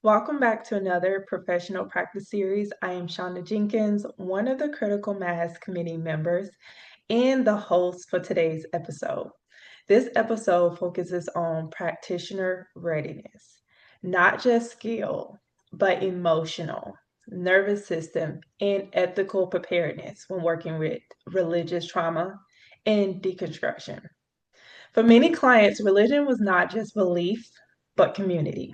Welcome back to another professional practice series. I am Shunda Jenkins, one of the Critical Mass Committee members and the host for today's episode. This episode focuses on practitioner readiness, not just skill, but emotional, nervous system, and ethical preparedness when working with religious trauma and deconstruction. For many clients, religion was not just belief, but community,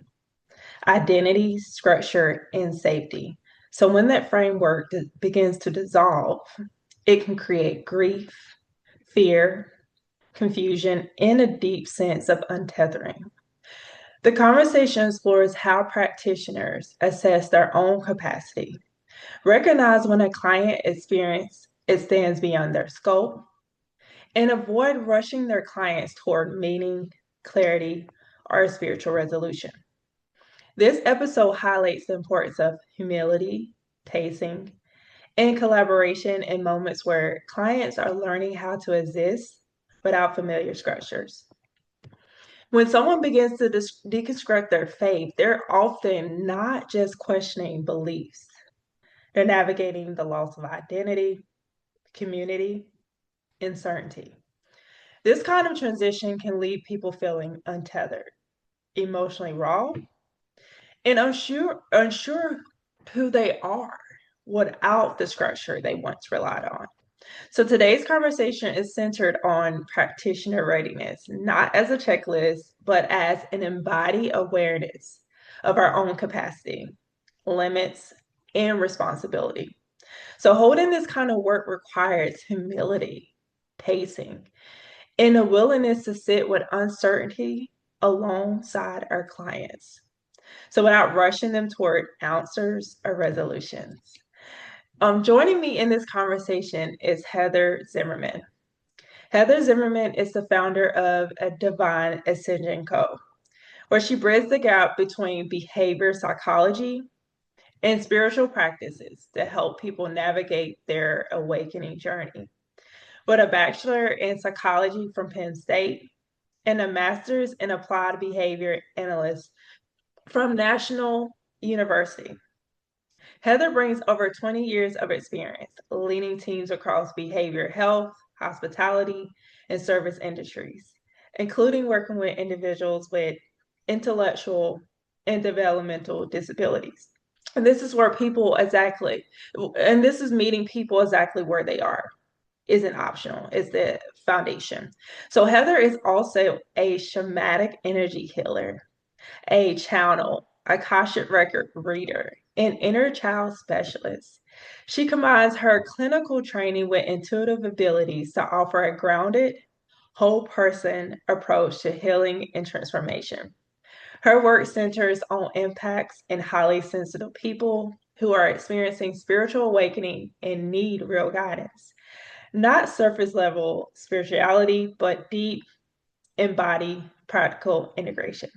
identity, structure, and safety. So when that framework begins to dissolve, it can create grief, fear, confusion, and a deep sense of untethering. The conversation explores how practitioners assess their own capacity, recognize when a client experience extends beyond their scope, and avoid rushing their clients toward meaning, clarity, or spiritual resolution. This episode highlights the importance of humility, pacing, and collaboration in moments where clients are learning how to exist without familiar structures. When someone begins to deconstruct their faith, they're often not just questioning beliefs, they're navigating the loss of identity, community, and certainty. This kind of transition can leave people feeling untethered, emotionally raw, and unsure who they are without the structure they once relied on. So today's conversation is centered on practitioner readiness, not as a checklist, but as an embodied awareness of our own capacity, limits, and responsibility. So holding this kind of work requires humility, pacing, and a willingness to sit with uncertainty alongside our clients. So without rushing them toward answers or resolutions. Joining me in this conversation is Heather Zimmerman. Heather Zimmerman is the founder of a Divine Ascension Co., where she bridges the gap between behavior psychology and spiritual practices to help people navigate their awakening journey. With a bachelor in psychology from Penn State and a master's in applied behavior analyst from National University, Heather brings over 20 years of experience leading teams across behavior health, hospitality, and service industries, including working with individuals with intellectual and developmental disabilities. And this is where people exactly, and this is meeting people exactly where they are. Isn't optional, it's the foundation. So Heather is also a shamanic energy healer, a channel, a Akashic record reader, an inner child specialist. She combines her clinical training with intuitive abilities to offer a grounded, whole person approach to healing and transformation. Her work centers on impacts in highly sensitive people who are experiencing spiritual awakening and need real guidance. Not surface level spirituality, but deep, embodied, practical integration.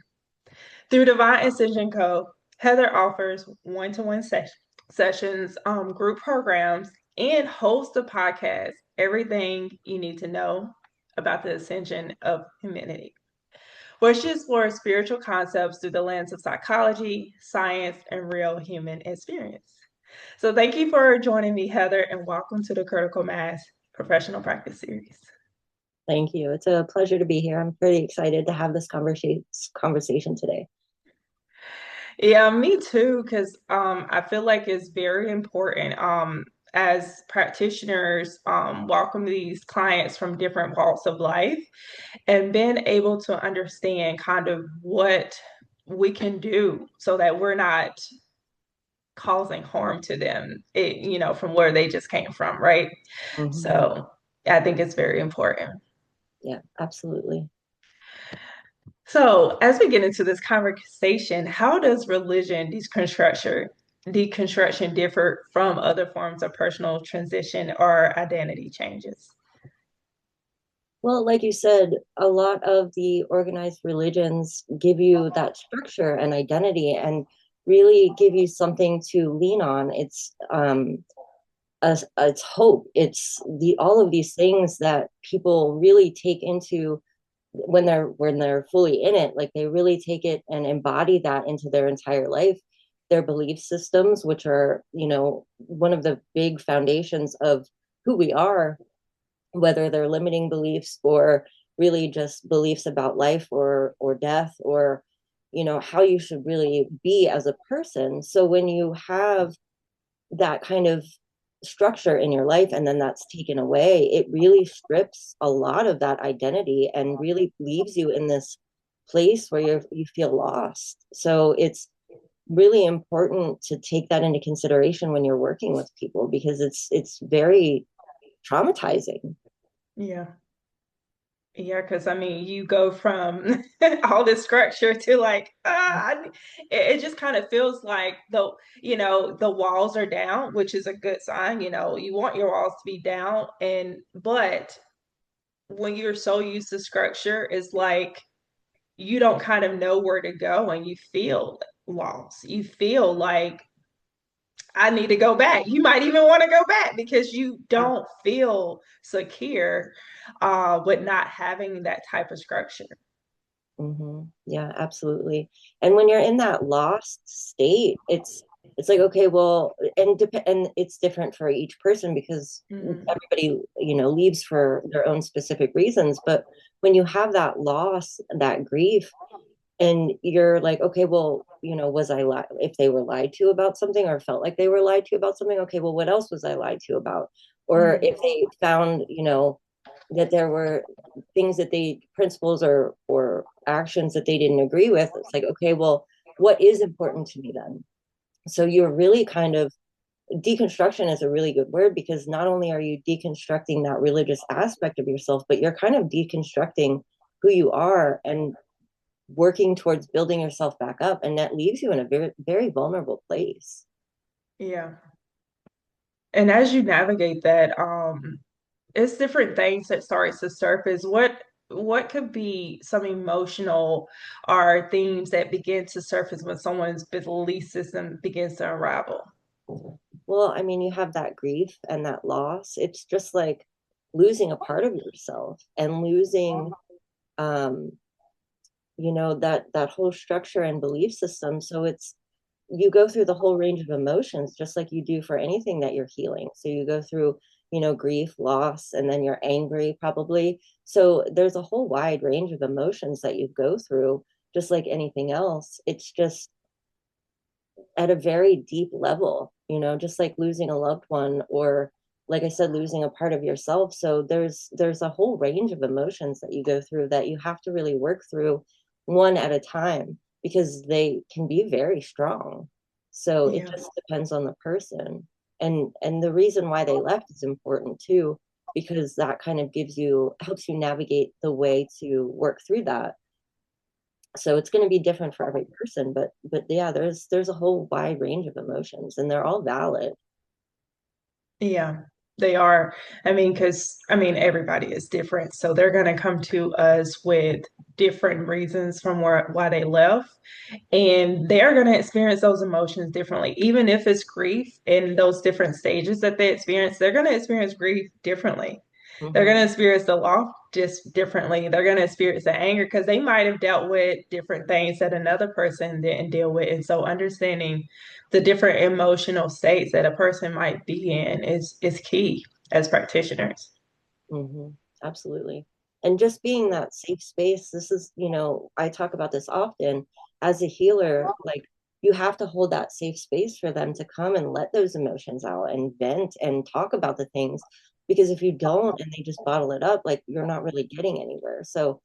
Through Divine Ascension Co., Heather offers one-to-one sessions, group programs, and hosts a podcast, Everything You Need to Know About the Ascension of Humanity, where she explores spiritual concepts through the lens of psychology, science, and real human experience. So thank you for joining me, Heather, and welcome to the Critical Mass Professional Practice Series. Thank you. It's a pleasure to be here. I'm pretty excited to have this conversation today. Yeah, me too, because I feel like it's very important as practitioners welcome these clients from different walks of life and being able to understand kind of what we can do so that we're not causing harm to them, from where they just came from, right? Mm-hmm. So I think it's very important. Yeah, absolutely. So, as we get into this conversation, how does religion deconstruction differ from other forms of personal transition or identity changes? Well, like you said, a lot of the organized religions give you that structure and identity and really give you something to lean on. It's hope. It's all of these things that people really take into when they're fully in it, like they really take it and embody that into their entire life, their belief systems, which are, one of the big foundations of who we are, whether they're limiting beliefs or really just beliefs about life or death, or how you should really be as a person. So when you have that kind of structure in your life and then that's taken away, it really strips a lot of that identity and really leaves you in this place where you feel lost. So it's really important to take that into consideration when you're working with people, because it's very traumatizing. Yeah. Yeah, because I mean, you go from all this structure to like, it just kind of feels like the walls are down, which is a good sign. You want your walls to be down, but when you're so used to structure, it's like you don't kind of know where to go, and you feel lost. You feel like I need to go back. You might even want to go back because you don't feel secure with not having that type of structure. Yeah, absolutely. And when you're in that lost state, it's like, okay, well, and it's different for each person, because Mhm. everybody, leaves for their own specific reasons. But when you have that loss, that grief, and you're like, okay, well, was I lied if they were lied to about something, or felt like they were lied to about something? Okay, well, what else was I lied to about? Or Mhm. if they found, that there were things that they principles or actions that they didn't agree with, it's like, okay, well, what is important to me then? So you're really kind of, deconstruction is a really good word, because not only are you deconstructing that religious aspect of yourself, but you're kind of deconstructing who you are and working towards building yourself back up, and that leaves you in a very very vulnerable place. Yeah. And as you navigate that, it's different things that starts to surface. What could be some emotional or themes that begin to surface when someone's belief system begins to unravel? Well, I mean, you have that grief and that loss. It's just like losing a part of yourself and losing, um that whole structure and belief system. So it's, you go through the whole range of emotions, just like you do for anything that you're healing. So you go through, grief, loss, and then you're angry probably. So there's a whole wide range of emotions that you go through, just like anything else. It's just at a very deep level, just like losing a loved one, or like I said, losing a part of yourself. So there's a whole range of emotions that you go through that you have to really work through one at a time, because they can be very strong. So it Yeah. just depends on the person. And the reason why they left is important too, because that kind of helps you navigate the way to work through that. So it's going to be different for every person, but yeah, there's a whole wide range of emotions, and they're all valid. Yeah, they are. I mean, because I mean, everybody is different. So they're going to come to us with different reasons from why they left. And they're going to experience those emotions differently. Even if it's grief in those different stages that they experience, they're going to experience grief differently. They're going Hmm. to experience the loss just differently. They're going to experience the anger because they might have dealt with different things that another person didn't deal with. And so understanding the different emotional states that a person might be in is key as practitioners. Hmm. Absolutely. And just being that safe space, this is, I talk about this often as a healer, like you have to hold that safe space for them to come and let those emotions out and vent and talk about the things. Because if you don't and they just bottle it up, like you're not really getting anywhere. So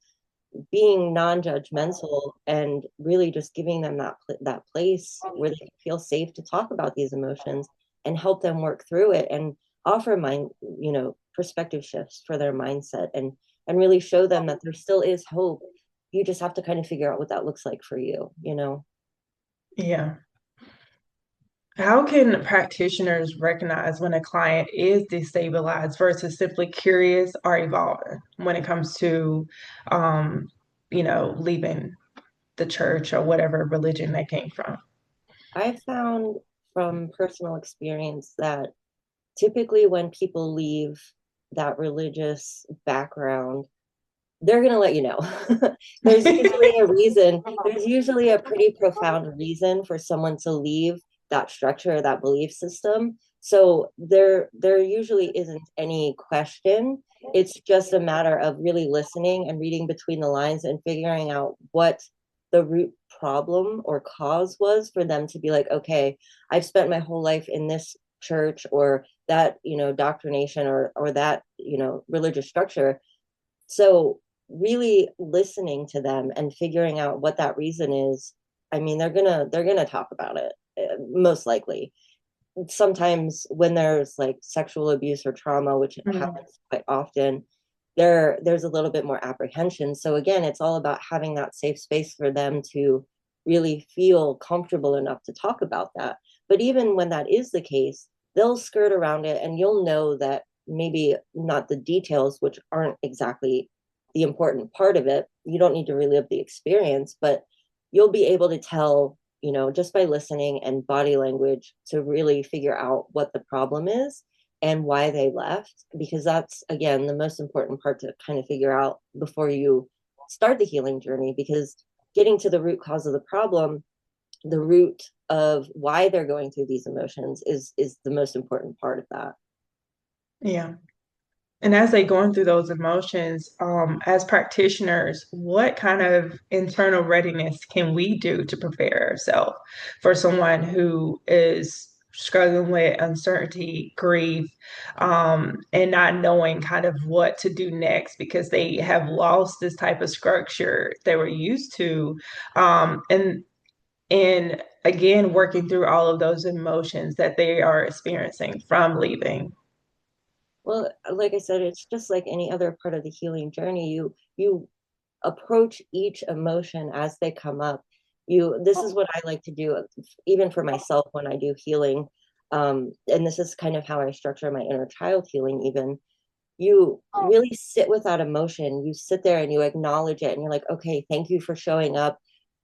being non-judgmental and really just giving them that place where they can feel safe to talk about these emotions and help them work through it, and offer perspective shifts for their mindset, and really show them that there still is hope. You just have to kind of figure out what that looks like for you. Yeah. How can practitioners recognize when a client is destabilized versus simply curious or evolving when it comes to, um, leaving the church or whatever religion they came from? I found from personal experience that typically when people leave that religious background, they're going to let you know. There's usually a reason, there's usually a pretty profound reason for someone to leave that structure or that belief system. So there usually isn't any question. It's just a matter of really listening and reading between the lines and figuring out what the root problem or cause was for them to be like, okay, I've spent my whole life in this church or that, doctrination or that, religious structure. So really listening to them and figuring out what that reason is. I mean, they're gonna talk about it, most likely. Sometimes when there's like sexual abuse or trauma, which Mhm. happens quite often, there's a little bit more apprehension. So again, it's all about having that safe space for them to really feel comfortable enough to talk about that. But even when that is the case, they'll skirt around it and you'll know that maybe not the details, which aren't exactly the important part of it. You don't need to relive the experience, but you'll be able to tell, just by listening and body language to really figure out what the problem is and why they left, because that's again the most important part to kind of figure out before you start the healing journey, because getting to the root cause of the problem, the root of why they're going through these emotions is the most important part of that. Yeah. And as they going through those emotions, as practitioners, what kind of internal readiness can we do to prepare ourselves for someone who is struggling with uncertainty, grief, and not knowing kind of what to do next because they have lost this type of structure they were used to, and again working through all of those emotions that they are experiencing from leaving. Well, like I said, it's just like any other part of the healing journey. You approach each emotion as they come up. This is what I like to do, even for myself when I do healing. And this is kind of how I structure my inner child healing. Even you really sit with that emotion, you sit there and you acknowledge it and you're like, okay, thank you for showing up.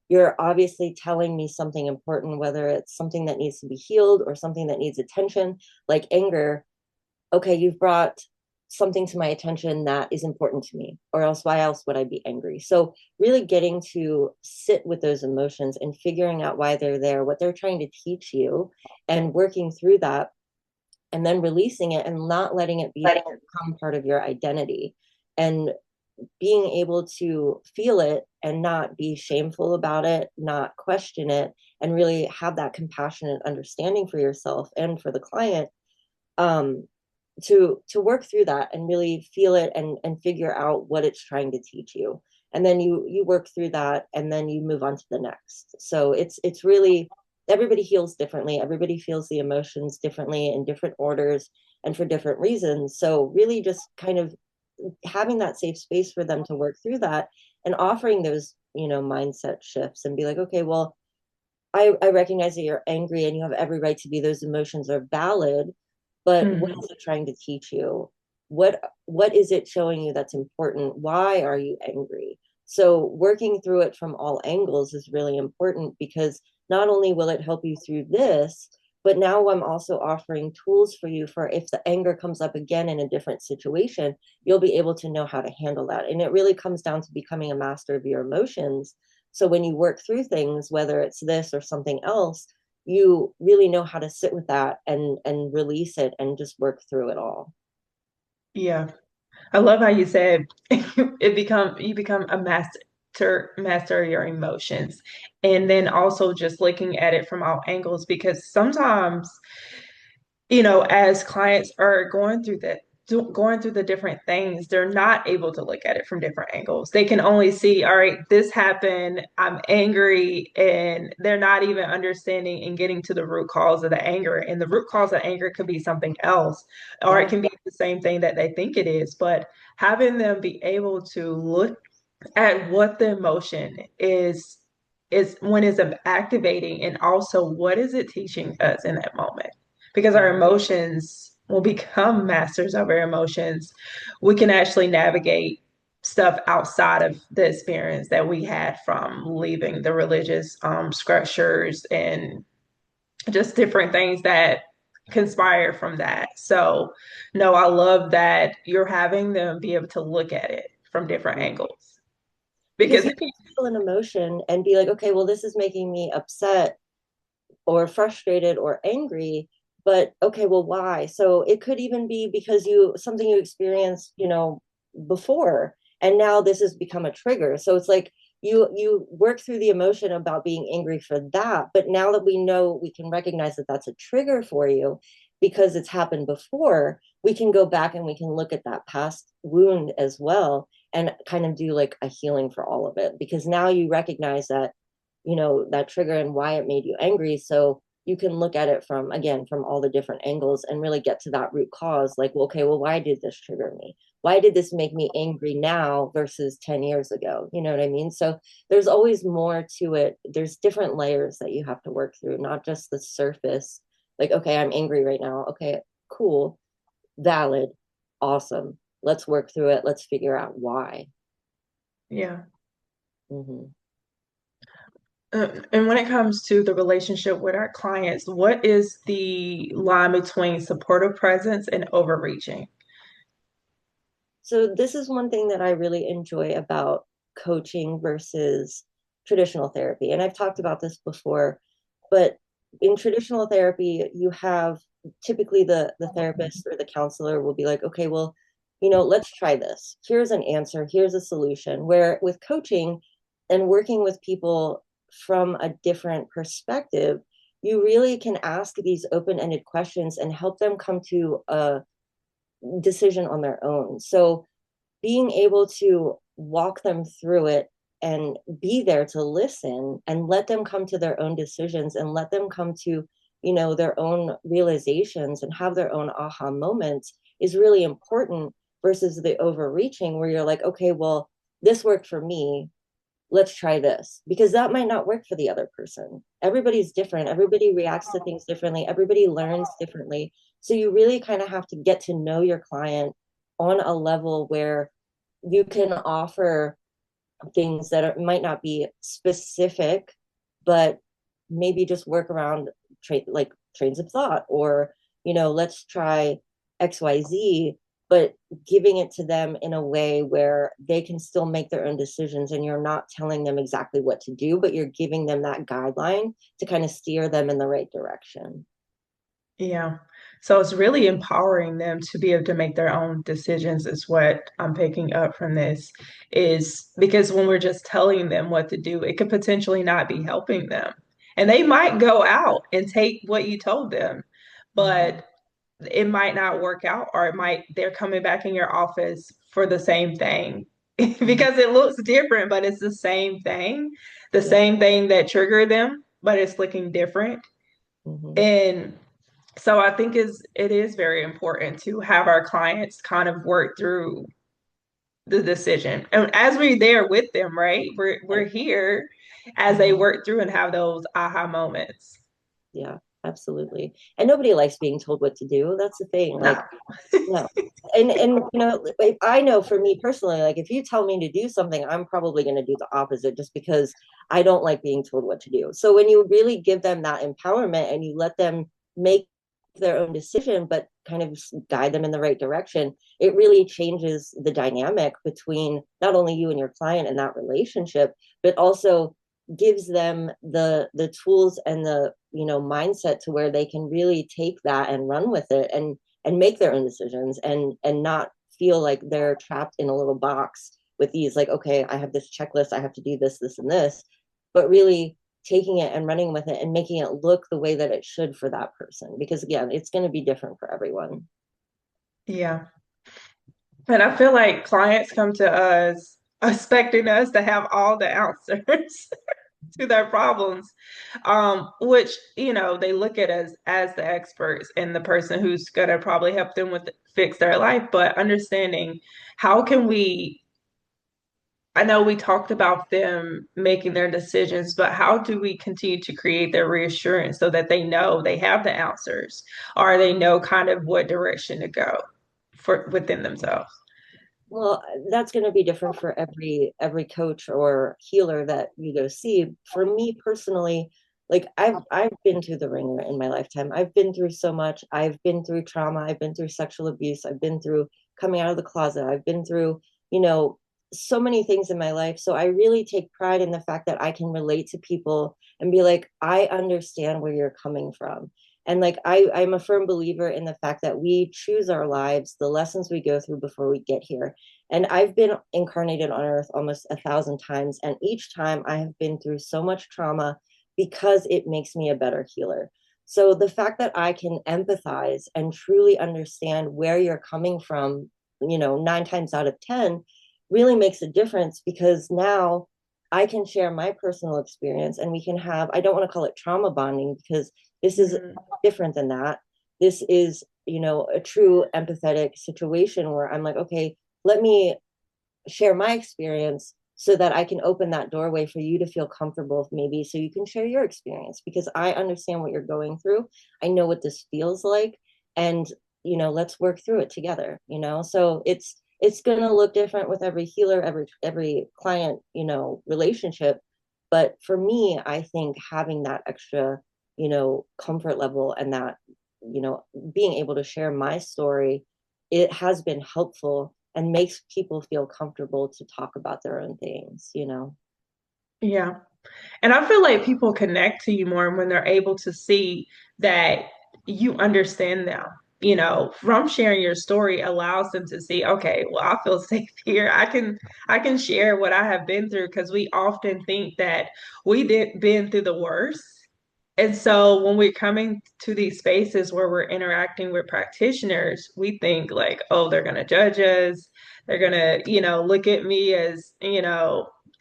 You're obviously telling me something important, whether it's something that needs to be healed or something that needs attention, like anger. Okay, you've brought something to my attention that is important to me, or else why else would I be angry? So really getting to sit with those emotions and figuring out why they're there, what they're trying to teach you, and working through that, and then releasing it and not letting it become part of your identity, and being able to feel it and not be shameful about it, not question it, and really have that compassionate understanding for yourself and for the client, um, to work through that and really feel it and figure out what it's trying to teach you. And then you work through that and then you move on to the next. So it's really, everybody heals differently, everybody feels the emotions differently in different orders and for different reasons. So really just kind of having that safe space for them to work through that and offering those, mindset shifts and be like, okay, well, I recognize that you're angry and you have every right to be, those emotions are valid, but what Mhm. is it trying to teach you? What is it showing you that's important? Why are you angry? So working through it from all angles is really important, because not only will it help you through this, but now I'm also offering tools for you for if the anger comes up again in a different situation, you'll be able to know how to handle that. And it really comes down to becoming a master of your emotions. So when you work through things, whether it's this or something else, you really know how to sit with that and release it and just work through it all. Yeah. I love how you said you become a master of your emotions. And then also just looking at it from all angles because sometimes, as clients are going through the different things, they're not able to look at it from different angles. They can only see, all right, this happened, I'm angry, and they're not even understanding and getting to the root cause of the anger. And the root cause of anger could be something else, or it Yeah. can be the same thing that they think it is. But having them be able to look at what the emotion is when it's activating, and also what is it teaching us in that moment, because our Mhm. emotions will become masters of our emotions. We can actually navigate stuff outside of the experience that we had from leaving the religious structures and just different things that conspire from that. So no, I love that you're having them be able to look at it from different Mhm. angles. Because Because you can feel an emotion and be like, okay, well, this is making me upset or frustrated or angry, but okay, well, why? So it could even be because you something you experienced, before, and now this has become a trigger. So it's like you work through the emotion about being angry for that, but now that we know, we can recognize that that's a trigger for you because it's happened before, we can go back and we can look at that past wound as well and kind of do like a healing for all of it, because now you recognize that, that trigger and why it made you angry. So you can look at it from, again, from all the different angles and really get to that root cause. Like, well, okay, well, why did this trigger me? Why did this make me angry now versus 10 years ago? You know what I mean? So there's always more to it. There's different layers that you have to work through, not just the surface. Like, okay, I'm angry right now. Okay, cool, valid, awesome. Let's work through it. Let's figure out why. yeah. Mm-hmm. And when it comes to the relationship with our clients, what is the line between supportive presence and overreaching? So this is one thing that I really enjoy about coaching versus traditional therapy. And I've talked about this before, but in traditional therapy, you have typically the therapist or the counselor will be like, okay, well, let's try this. Here's an answer, here's a solution. Where with coaching and working with people from a different perspective, you really can ask these open-ended questions and help them come to a decision on their own. So being able to walk them through it and be there to listen and let them come to their own decisions and let them come to, their own realizations and have their own aha moments is really important versus the overreaching where you're like, okay, well, this worked for me, let's try this, because that might not work for the other person. Everybody's different, everybody reacts to things differently, everybody learns differently. So you really kind of have to get to know your client on a level where you can offer things that might not be specific, but maybe just work around like trains of thought, or let's try XYZ, but giving it to them in a way where they can still make their own decisions, and you're not telling them exactly what to do, but you're giving them that guideline to kind of steer them in the right direction. Yeah. So it's really empowering them to be able to make their own decisions is what I'm picking up from this is because when we're just telling them what to do, it could potentially not be helping them. And they might go out and take what you told them, Mm-hmm. but it might not work out or it might they're coming back in your office for the same thing Mm-hmm. because it looks different, but it's the Yeah. same thing that triggered them, but it's looking different. Mm-hmm. And so I think it is very important to have our clients kind of work through the decision. And as we're there with them, right? We're here as they Mm-hmm. work through and have those aha moments. Yeah, absolutely. And nobody likes being told what to do. That's the thing. No. Like, no. And if I know for me personally, like if you tell me to do something, I'm probably going to do the opposite just because I don't like being told what to do. So when you really give them that empowerment and you let them make their own decision, but kind of guide them in the right direction, it really changes the dynamic between not only you and your client and that relationship, but also gives them the tools and the mindset to where they can really take that and run with it and make their own decisions and not feel like they're trapped in a little box with these, like, okay, I have this checklist, I have to do this and this, but really taking it and running with it and making it look the way that it should for that person, because again, it's going to be different for everyone. Yeah. And I feel like clients come to us expecting us to have all the answers to their problems, which, they look at us as the experts and the person who's going to probably help them with fix their life. But understanding how can we, I know we talked about them making their decisions, but how do we continue to create their reassurance so that they know they have the answers or they know kind of what direction to go for within themselves? Well, that's going to be different for every coach or healer that you go see. For me personally, like I've been through the ringer in my lifetime. I've been through so much. I've been through trauma. I've been through sexual abuse. I've been through coming out of the closet. I've been through, you know, so many things in my life. So I really take pride in the fact that I can relate to people and be like, I understand where you're coming from. And like I'm a firm believer in the fact that we choose our lives, the lessons we go through before we get here. And I've been incarnated on earth almost 1,000 times. And each time I have been through so much trauma because it makes me a better healer. So the fact that I can empathize and truly understand where you're coming from, 9 times out of 10 really makes a difference, because now I can share my personal experience and we can have, I don't want to call it trauma bonding because this is Mhm. different than that. This is, a true empathetic situation where I'm like, okay, let me share my experience so that I can open that doorway for you to feel comfortable, maybe so you can share your experience, because I understand what you're going through. I know what this feels like. And, let's work through it together, So it's going to look different with every healer, every client, relationship. But for me, I think having that extra, comfort level, and that, being able to share my story, it has been helpful and makes people feel comfortable to talk about their own things. Yeah. And I feel like people connect to you more when they're able to see that you understand them. From sharing your story allows them to see, okay, well, I feel safe here. I can share what I have been through, because we often think that we did been through the worst. And so when we're coming to these spaces where we're interacting with practitioners, we think like, oh, they're gonna judge us. They're gonna, look at me as,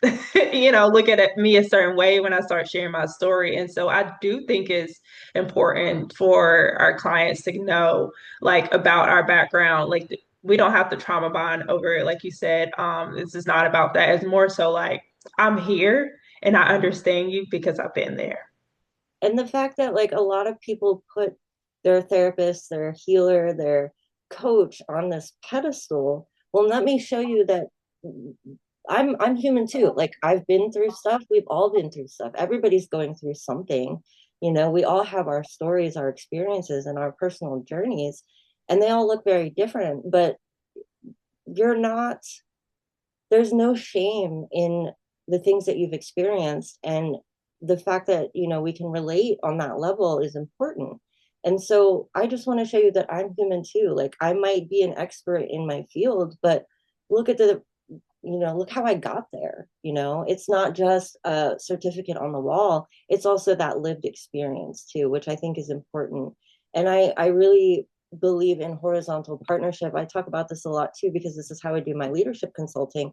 look at me a certain way when I start sharing my story. And so I do think it's important for our clients to know like about our background. Like we don't have to trauma bond over it, like you said. This is not about that. It's more so like I'm here and I understand you because I've been there. And the fact that like a lot of people put their therapist, their healer, their coach on this pedestal, well, let me show you that I'm human too. Like I've been through stuff. We've all been through stuff. Everybody's going through something. We all have our stories, our experiences, and our personal journeys, and they all look very different. But you're not, there's no shame in the things that you've experienced, and the fact that we can relate on that level is important. And so I just want to show you that I'm human too. Like I might be an expert in my field, but look at the look how I got there. It's not just a certificate on the wall, it's also that lived experience too, which I think is important. And I really believe in horizontal partnership. I talk about this a lot too, because this is how I do my leadership consulting.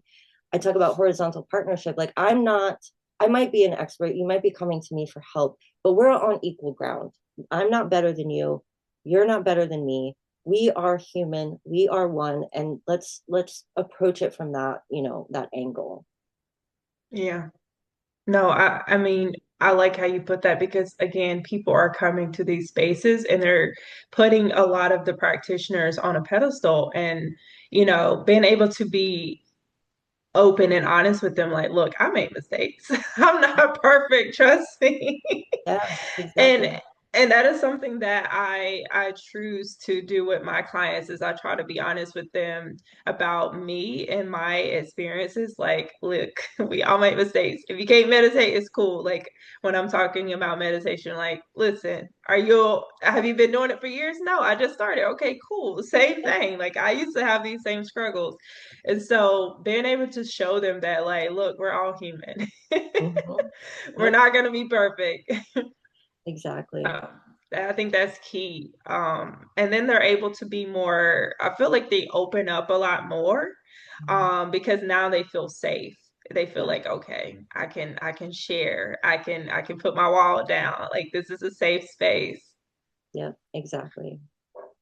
I talk about horizontal partnership. Like I might be an expert, you might be coming to me for help, but we're on equal ground. I'm not better than you, you're not better than me. We are human, we are one, and let's approach it from that angle. Yeah. No, I mean, I like how you put that, because again, people are coming to these spaces and they're putting a lot of the practitioners on a pedestal, and, being able to be open and honest with them, like, look, I made mistakes. I'm not perfect, trust me. Yeah, And exactly. and that is something that I choose to do with my clients, is I try to be honest with them about me and my experiences. Like, look, we all make mistakes. If you can't meditate, it's cool. Like when I'm talking about meditation, like, listen, have you been doing it for years? No, I just started. Okay, cool. Same thing. Like I used to have these same struggles. And so being able to show them that, like, look, we're all human. Hmm. We're Yep, not gonna be perfect. exactly. Um, I think that's key. And then they're able to be more, I feel like they open up a lot more, because now they feel safe. They feel Yeah, like, okay, I can share. I can put my wall down. Like this is a safe space. yeah, exactly.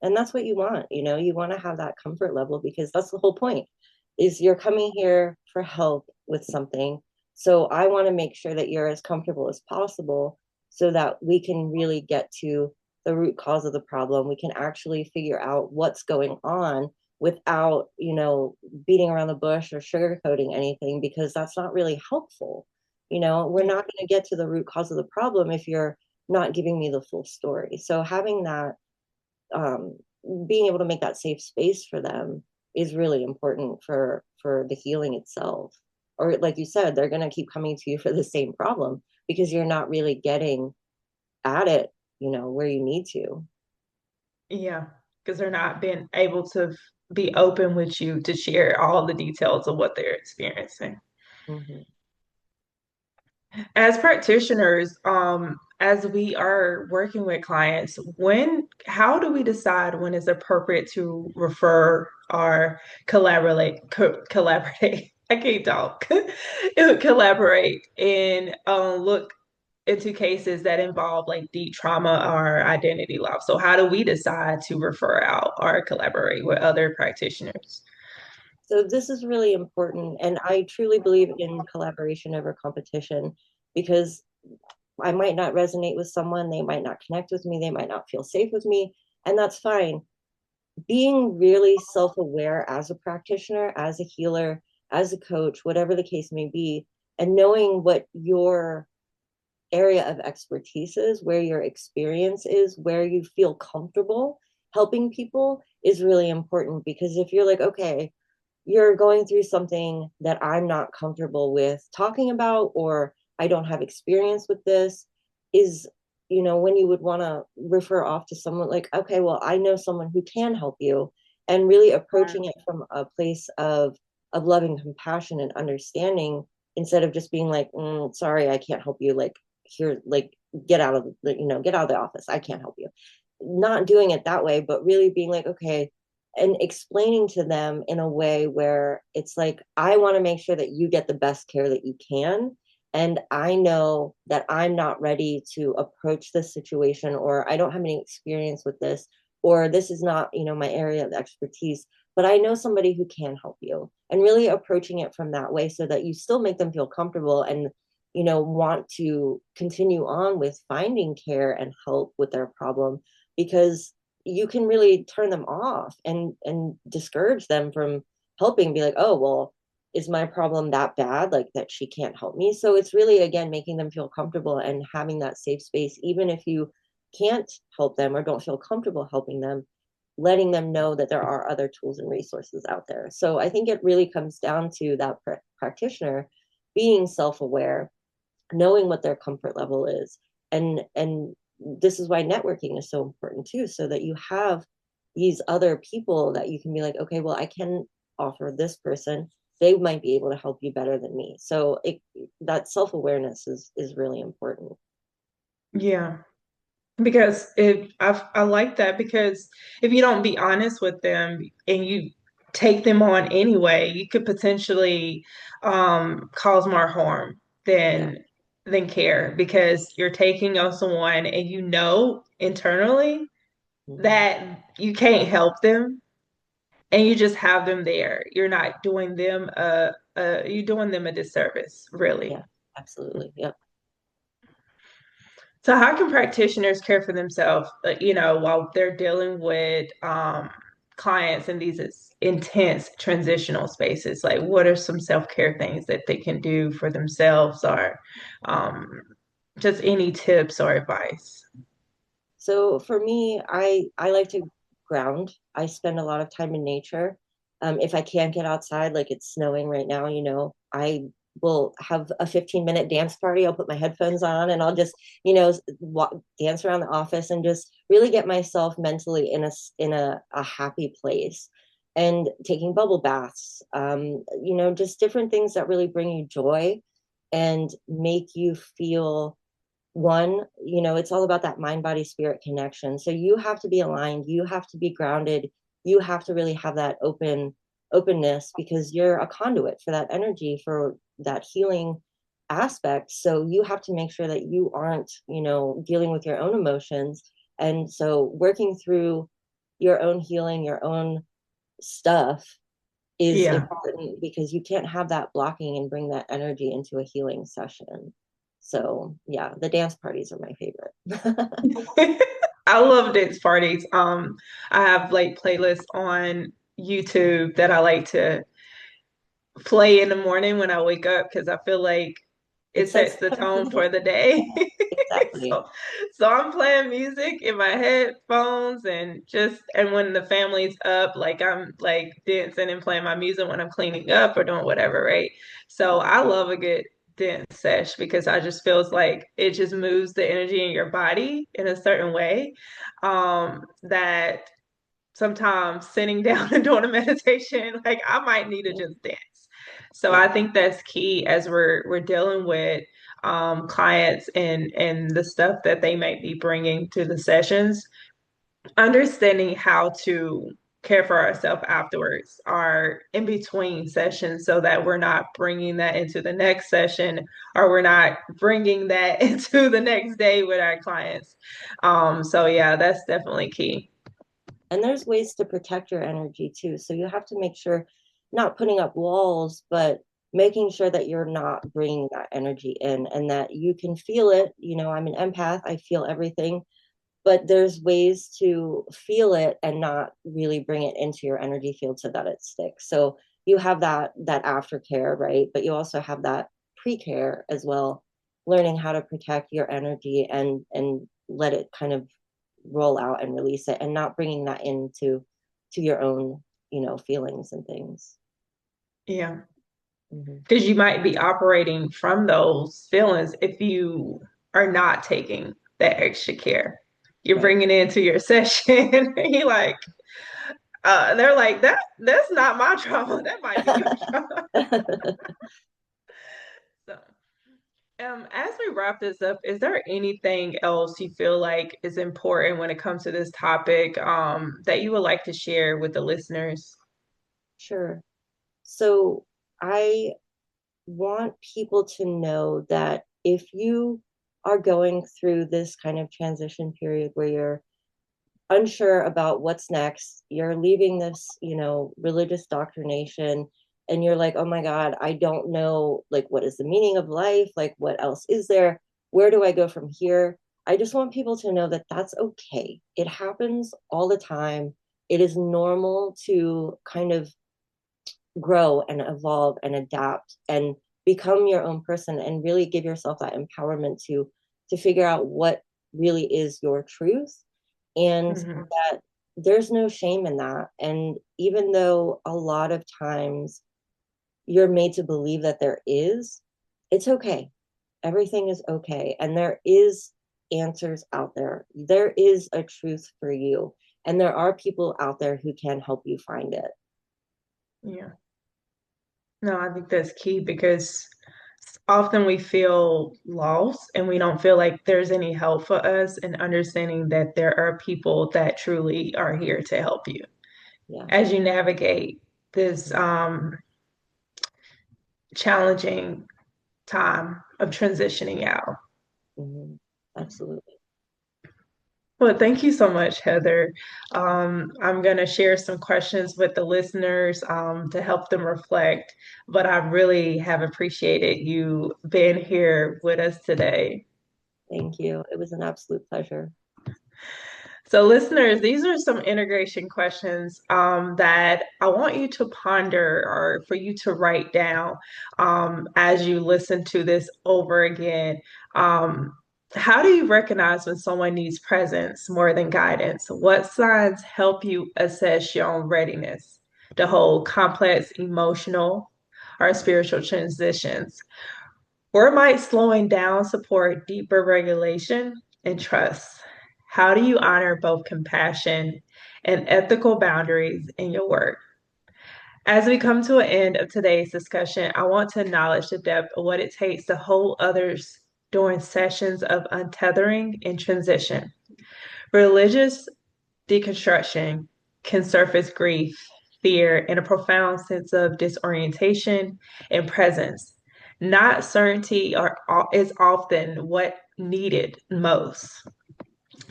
And that's what you want. You want to have that comfort level, because that's the whole point, is you're coming here for help with something. So I want to make sure that you're as comfortable as possible, so that we can really get to the root cause of the problem. We can actually figure out what's going on without beating around the bush or sugarcoating anything, because that's not really helpful. We're Yeah. not going to get to the root cause of the problem if you're not giving me the full story. So having that, um, being able to make that safe space for them, is really important for the healing itself. Or like you said, they're going to keep coming to you for the same problem because you're not really getting at it, where you need to. Yeah, because they're not being able to be open with you to share all the details of what they're experiencing. Mm-hmm. As practitioners, as we are working with clients, how do we decide when it's appropriate to refer or collaborate? I can't talk. Collaborate and look into cases that involve like deep trauma or identity loss. So how do we decide to refer out or collaborate with other practitioners? So this is really important, and I truly believe in collaboration over competition because I might not resonate with someone, they might not connect with me, they might not feel safe with me, and that's fine. Being really self-aware as a practitioner, as a healer, as a coach, whatever the case may be, and knowing what your area of expertise is, where your experience is, where you feel comfortable helping people is really important. Because if you're like, okay, you're going through something that I'm not comfortable with talking about, or I don't have experience with this, is, when you would want to refer off to someone like, okay, well, I know someone who can help you, and really approaching it from a place of loving compassion and understanding instead of just being like, sorry, I can't help you. Like, here, like, get out of get out of the office. I can't help you. Not doing it that way, but really being like, okay, and explaining to them in a way where it's like, I want to make sure that you get the best care that you can. And I know that I'm not ready to approach this situation, or I don't have any experience with this, or this is not, my area of expertise, but I know somebody who can help you. And really approaching it from that way so that you still make them feel comfortable and, want to continue on with finding care and help with their problem, because you can really turn them off and discourage them from helping, be like, oh, well, is my problem that bad, like that she can't help me? So it's really, again, making them feel comfortable and having that safe space, even if you can't help them or don't feel comfortable helping them, letting them know that there are other tools and resources out there. So I think it really comes down to that practitioner being self-aware, knowing what their comfort level is, and this is why networking is so important too, so that you have these other people that you can be like, okay, well, I can offer this person, they might be able to help you better than me. So that self-awareness is really important. Yeah. Because I like that because if you don't be honest with them and you take them on anyway, you could potentially cause more harm Yeah. than care because you're taking on someone and you know internally Mm-hmm. that you can't help them and you just have them there. You're not doing them you're doing them a disservice, really. Yeah, absolutely. Yep. So how can practitioners care for themselves, while they're dealing with clients in these intense transitional spaces? Like, what are some self-care things that they can do for themselves, or um, just any tips or advice? So for me, I like to ground. I spend a lot of time in nature. If I can't get outside, like it's snowing right now, I will have a 15-minute dance party. I'll put my headphones on and I'll just, dance around the office and just really get myself mentally in a happy place. And taking bubble baths, just different things that really bring you joy and make you feel one, it's all about that mind body spirit connection. So you have to be aligned, you have to be grounded, you have to really have that openness, because you're a conduit for that energy, for that healing aspect. So you have to make sure that you aren't, dealing with your own emotions. And so working through your own healing, your own stuff is Yeah. important, because you can't have that blocking and bring that energy into a healing session. So yeah, the dance parties are my favorite. I love dance parties. I have like playlists on YouTube that I like to play in the morning when I wake up because I feel like it It sets sets the the tone for tone the for day. the day. Exactly. So, so I'm playing music in my headphones and when the family's up, like I'm like dancing and playing my music when I'm cleaning up or doing whatever, right? So Yeah. I love a good dance sesh because I just feels like it just moves the energy in your body in a certain way. That sometimes sitting down and doing a meditation, like I might need to just dance. So I Yeah. think that's key as we're dealing with clients and the stuff that they might be bringing to the sessions, understanding how to care for ourselves afterwards or in between sessions so that we're not bringing that into the next session or we're not bringing that into the next day with our clients. So yeah, that's definitely key. And there's ways to protect your energy too. So you have to make sure, not putting up walls, but making sure that you're not bringing that energy in and that you can feel it. You know, I'm an empath, I feel everything, but there's ways to feel it and not really bring it into your energy field so that it sticks. So you have that aftercare, right? But you also have that pre-care as well, learning how to protect your energy and let it kind of roll out and release it, and not bringing that into to your own, feelings and things. Yeah. Mm-hmm. Because you might be operating from those feelings if you are not taking that extra care. You're Right. bringing it into your session, and you like, they're like, that's not my trauma. That might be your trauma. So, as we wrap this up, is there anything else you feel like is important when it comes to this topic, that you would like to share with the listeners? Sure. So I want people to know that if you are going through this kind of transition period where you're unsure about what's next, you're leaving this, religious doctrination, and you're like, oh my God, I don't know, like, what is the meaning of life? Like, what else is there? Where do I go from here? I just want people to know that that's okay. It happens all the time. It is normal to kind of grow and evolve and adapt and become your own person and really give yourself that empowerment to figure out what really is your truth, and Hmm. that there's no shame in that. And even though a lot of times you're made to believe that there is, it's okay. Everything is okay, and there is answers out there. There is a truth for you, and there are people out there who can help you find it. Yeah. No, I think that's key because often we feel lost and we don't feel like there's any help for us in understanding that there are people that truly are here to help you Yeah. as you navigate this Mhm. challenging time of transitioning out. Mhm. Absolutely. Well, thank you so much, Heather. I'm going to share some questions with the listeners to help them reflect, but I really have appreciated you being here with us today. Thank you. It was an absolute pleasure. So, listeners, these are some integration questions that I want you to ponder or for you to write down as you listen to this over again. Um, how do you recognize when someone needs presence more than guidance? What signs help you assess your own readiness to hold complex emotional or spiritual transitions? Or might slowing down support deeper regulation and trust? How do you honor both compassion and ethical boundaries in your work? As we come to an end of today's discussion, I want to acknowledge the depth of what it takes to hold others during sessions of untethering and transition. Religious deconstruction can surface grief, fear, and a profound sense of disorientation and presence. Not certainty is often what needed most.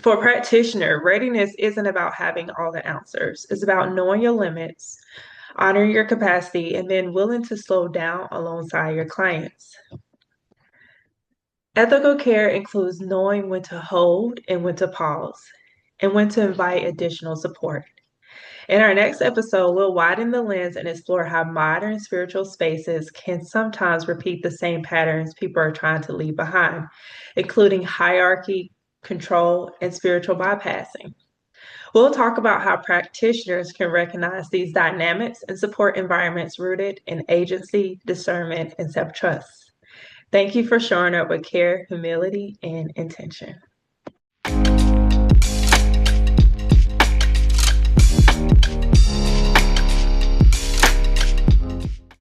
For a practitioner, readiness isn't about having all the answers. It's about knowing your limits, honoring your capacity, and then willing to slow down alongside your clients. Ethical care includes knowing when to hold and when to pause, and when to invite additional support. In our next episode, we'll widen the lens and explore how modern spiritual spaces can sometimes repeat the same patterns people are trying to leave behind, including hierarchy, control, and spiritual bypassing. We'll talk about how practitioners can recognize these dynamics and support environments rooted in agency, discernment, and self trust. Thank you for showing up with care, humility, and intention.